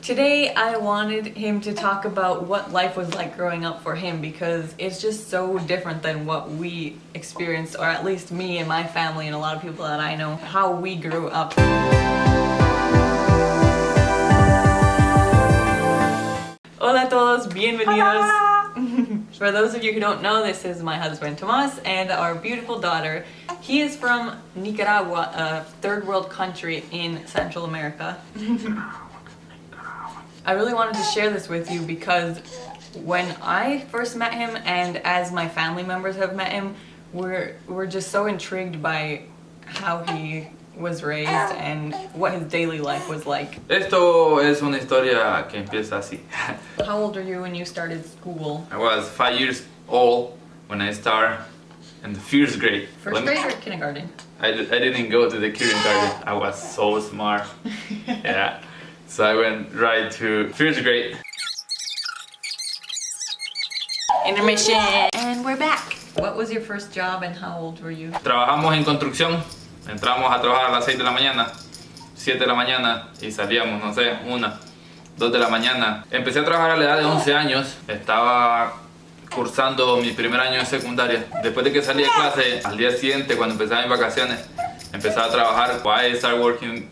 Today I wanted him to talk about what life was like growing up for him because it's just so different than what we experienced, or at least me and my family and a lot of people that I know, how we grew up. Hola a todos, bienvenidos. For those of you who don't know, this is my husband Tomas and our beautiful daughter. He is from Nicaragua, a third world country in Central America. I really wanted to share this with you because when I first met him, and as my family members have met him, we're just so intrigued by how he was raised and what his daily life was like. Esto es una historia que empieza así. How old were you when you started school? I was 5 years old when I started in the first grade. First grade or kindergarten? I didn't go to the kindergarten. I was so smart. Yeah. So I went right to first grade. Intermission! And we're back! What was your first job and how old were you? Trabajamos en construcción. Entramos a trabajar a las 6 de la mañana, 7 de la mañana y salíamos, no sé, 1, 2 de la mañana. Empecé a trabajar a la edad de 11 años. Estaba cursando mi primer año de secundaria. Después de que salí de clase, al día siguiente, cuando empezaba mis vacaciones, empezaba a trabajar. Why I started working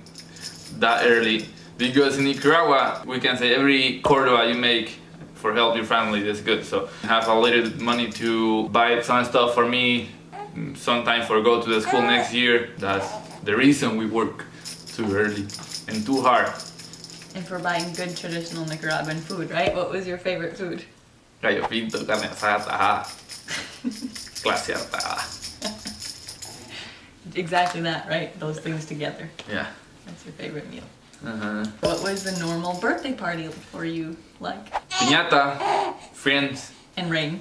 that early? Because in Nicaragua, we can say every Córdoba you make for help your family is good. So have a little money to buy some stuff for me, sometime for go to the school next year. That's the reason we work too early and too hard. And for buying good traditional Nicaraguan food, right? What was your favorite food? Gallo pinto, carne asada, tajada, clase tajada. Exactly that, right? Those things together. Yeah. That's your favorite meal. Uh-huh. What was the normal birthday party for you like? Piñata, friends, And rain.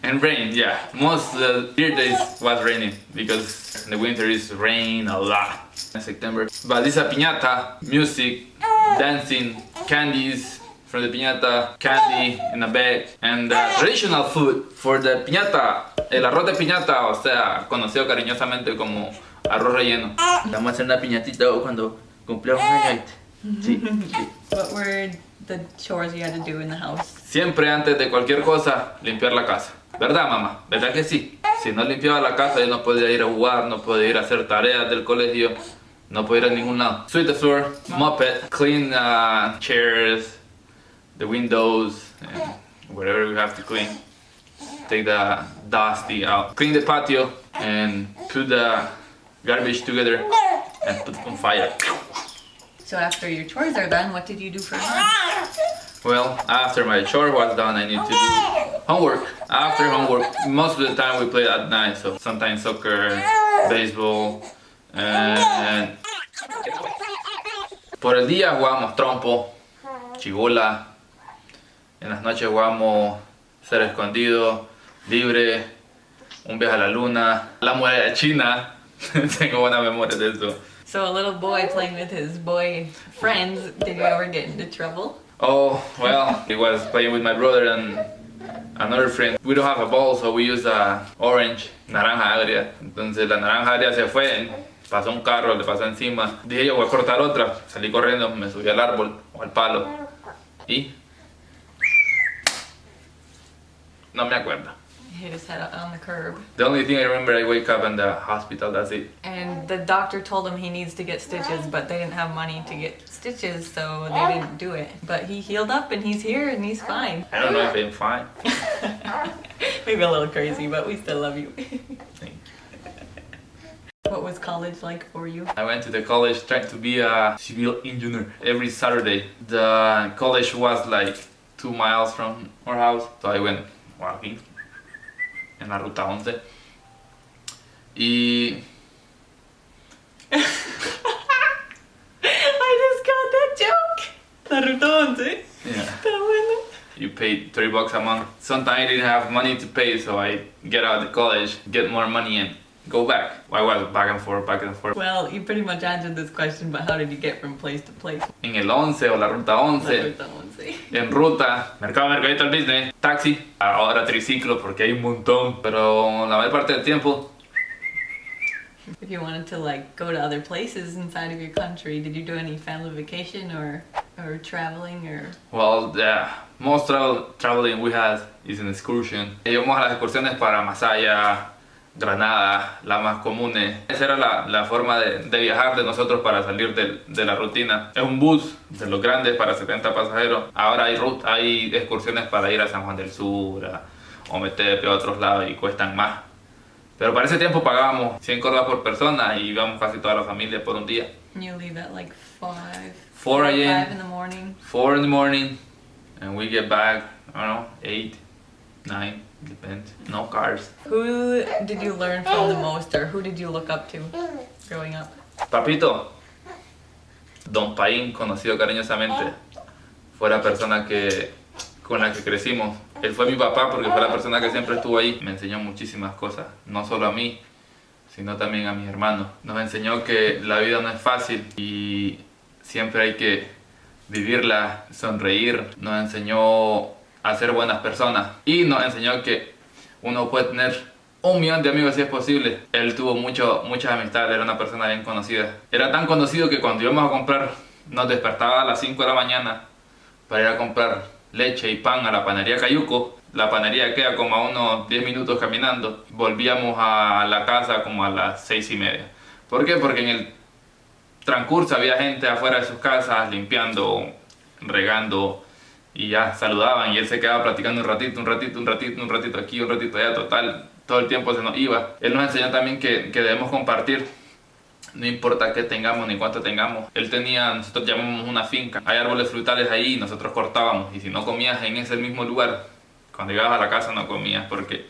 and rain. Yeah, most of the birthdays was raining because in the winter is rain a lot in September. But this is a piñata, music, dancing, candies from the piñata, candy in a bag, and traditional food for the piñata, el arroz de piñata, o sea, conocido cariñosamente como arroz relleno. Vamos a hacer una piñatita cuando cumplamos un año. Sí, sí. What were the chores you had to do in the house? Siempre antes de cualquier cosa, limpiar la casa. ¿Verdad, mamá? ¿Verdad que sí? Si no limpiaba la casa, yo no podía ir a jugar, no podía ir a hacer tareas del colegio, no podía ir a ningún lado. Sweep the floor, mop it, clean chairs, the windows, and whatever we have to clean. Take the dusty out. Clean the patio and put the garbage together and put it on fire. So after your chores are done, what did you do for fun? Well, after my chore was done, I need to do homework. After homework, most of the time we play at night, so sometimes soccer, baseball, and por el día jugamos trompo, chibola. En las noches jugamos ser escondido, libre, un viaje a la luna, la muralla china. Tengo buena memoria de eso. So a little boy playing with his boy friends, did you ever get into trouble? Oh, well, I was playing with my brother and another friend. We don't have a ball, so we use a orange, naranja agria. Entonces la naranja agria se fue, pasó un carro, le pasó encima. Dije yo voy a cortar otra, salí corriendo, me subí al árbol o al palo y no me acuerdo. Hit his head on the curb. The only thing I remember, I wake up in the hospital, that's it. And the doctor told him he needs to get stitches, but they didn't have money to get stitches, so they didn't do it. But he healed up and he's here and he's fine. I don't know if I'm fine. Maybe a little crazy, but we still love you. Thank you. What was college like for you? I went to the college trying to be a civil engineer every Saturday. The college was like 2 miles from our house, so I went walking en la ruta 11 y I just got that joke. La ruta 11. yeah, Está bueno. you paid $3 a month. Sometimes I didn't have money to pay, so I get out of the college, get more money and go back. I was back and forth, back and forth. Well, you pretty much answered this question, but how did you get from place to place? En el 11 o la ruta La 11, ruta 11. en ruta, mercadito al business, taxi, ahora triciclo porque hay un montón, pero la mayor parte del tiempo If you wanted to like go to other places inside of your country, did you do any family vacation or traveling or? Well, the most traveling we had is an excursion. Íbamos a las excursiones para Masaya, Granada, las más comunes. Esa era la forma de viajar de nosotros para salir de la rutina. Es un bus de los grandes para 70 pasajeros. Ahora hay excursiones para ir a San Juan del Sur, a Ometepe, a otros lados y cuestan más. Pero para ese tiempo pagábamos 100 córdobas por persona y íbamos casi toda la familia por un día. You leave at like 5 a.m. 5 in the morning. 4 in the morning, and we get back, I don't know, 8, 9, depends. No cars. Who did you learn from the most, or who did you look up to growing up? Papito, Don Paín, conocido cariñosamente, fue la persona con la que crecimos. Él fue mi papá porque fue la persona que siempre estuvo ahí. Me enseñó muchísimas cosas, no solo a mí, sino también a mis hermanos. Nos enseñó que la vida no es fácil y siempre hay que vivirla, sonreír. Nos enseñó a ser buenas personas y nos enseñó que uno puede tener 1 millón de amigos si es posible. Él tuvo muchas amistades, era una persona bien conocida. Era tan conocido que cuando íbamos a comprar, nos despertaba a las 5 de la mañana para ir a comprar leche y pan a la panadería Cayuco. La panadería queda como a unos 10 minutos caminando. Volvíamos a la casa como a las 6:30. ¿Por qué? Porque en el transcurso había gente afuera de sus casas limpiando, regando y ya saludaban y él se quedaba platicando un ratito aquí, un ratito allá, total, todo el tiempo se nos iba. Él nos enseñó también que debemos compartir, no importa qué tengamos ni cuánto tengamos. Nosotros llamamos una finca, hay árboles frutales ahí y nosotros cortábamos y si no comías en ese mismo lugar, cuando llegabas a la casa no comías porque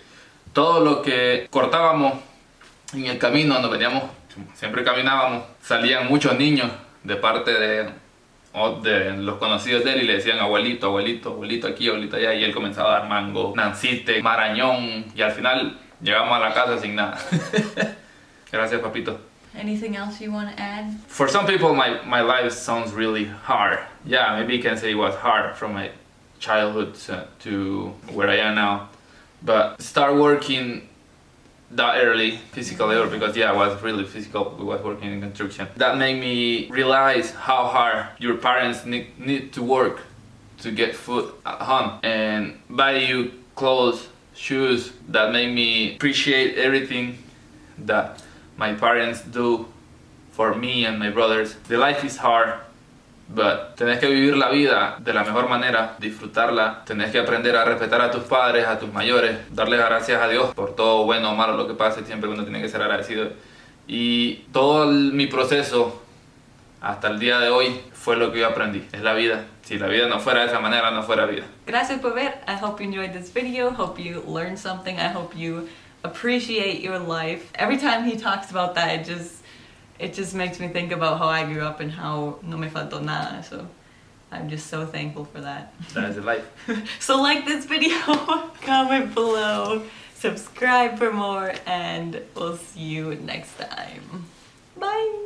todo lo que cortábamos en el camino, siempre caminábamos, salían muchos niños de parte de los conocidos de él y le decían abuelito, abuelito, abuelito aquí, abuelito allá y él comenzaba a dar mango, nancite, marañón y al final llegamos a la casa sin nada. Gracias, papito. Anything else you want to add? For some people, my life sounds really hard. Yeah, maybe you can say it was hard from my childhood to where I am now. But start working that early, physical labor, because yeah, I was really physical. We was working in construction. That made me realize how hard your parents need to work to get food at home and buy you clothes, shoes. That made me appreciate everything that my parents do for me and my brothers. The life is hard, but tenés que vivir la vida de la mejor manera, disfrutarla. Tenés que aprender a respetar a tus padres, a tus mayores, darles gracias a Dios por todo bueno o malo lo que pase. Siempre uno tiene que ser agradecido. Y todo mi proceso hasta el día de hoy fue lo que yo aprendí. Es la vida. Si la vida no fuera de esa manera, no fuera vida. Gracias por ver. I hope you enjoyed this video. Hope you learned something. I hope you appreciate your life. Every time he talks about that, it just makes me think about how I grew up and how no me faltó nada. So I'm just so thankful for that. That is the life. So like this video, comment below, subscribe for more, and we'll see you next time. Bye.